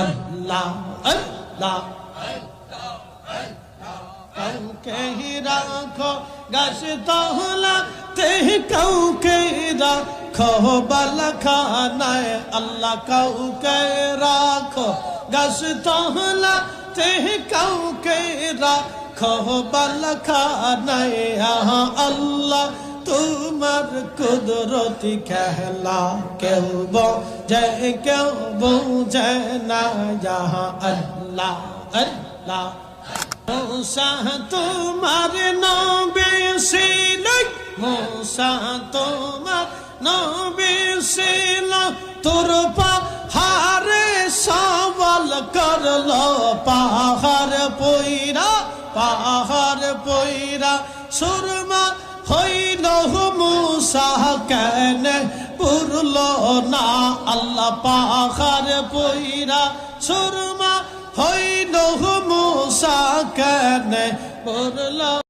আল্লাহ আল্লাহ কাউকে রাখো গাছ তহলাতে কাউকে রাখো বালখানায় আল্লাহ কাউকে রাখো গাছ তহলাতে কাউকে রাখো বালখানায় আল্লাহ তোমার কুদরতি খেলা কেউ বোঝে কেউ বোঝে না আল্লাহ আল্লাহ मूसा तुम्हार नबी ছিল मूसा তোমার নবী ছিল তোর পাহাড়ে সওয়াল করলো পাহাড় পয়রা সুরমা হইল मूसा কেন পুরলো না আল্লাহ পাহাড় পয়রা সুরমা হইল मूसा কেন পুরলো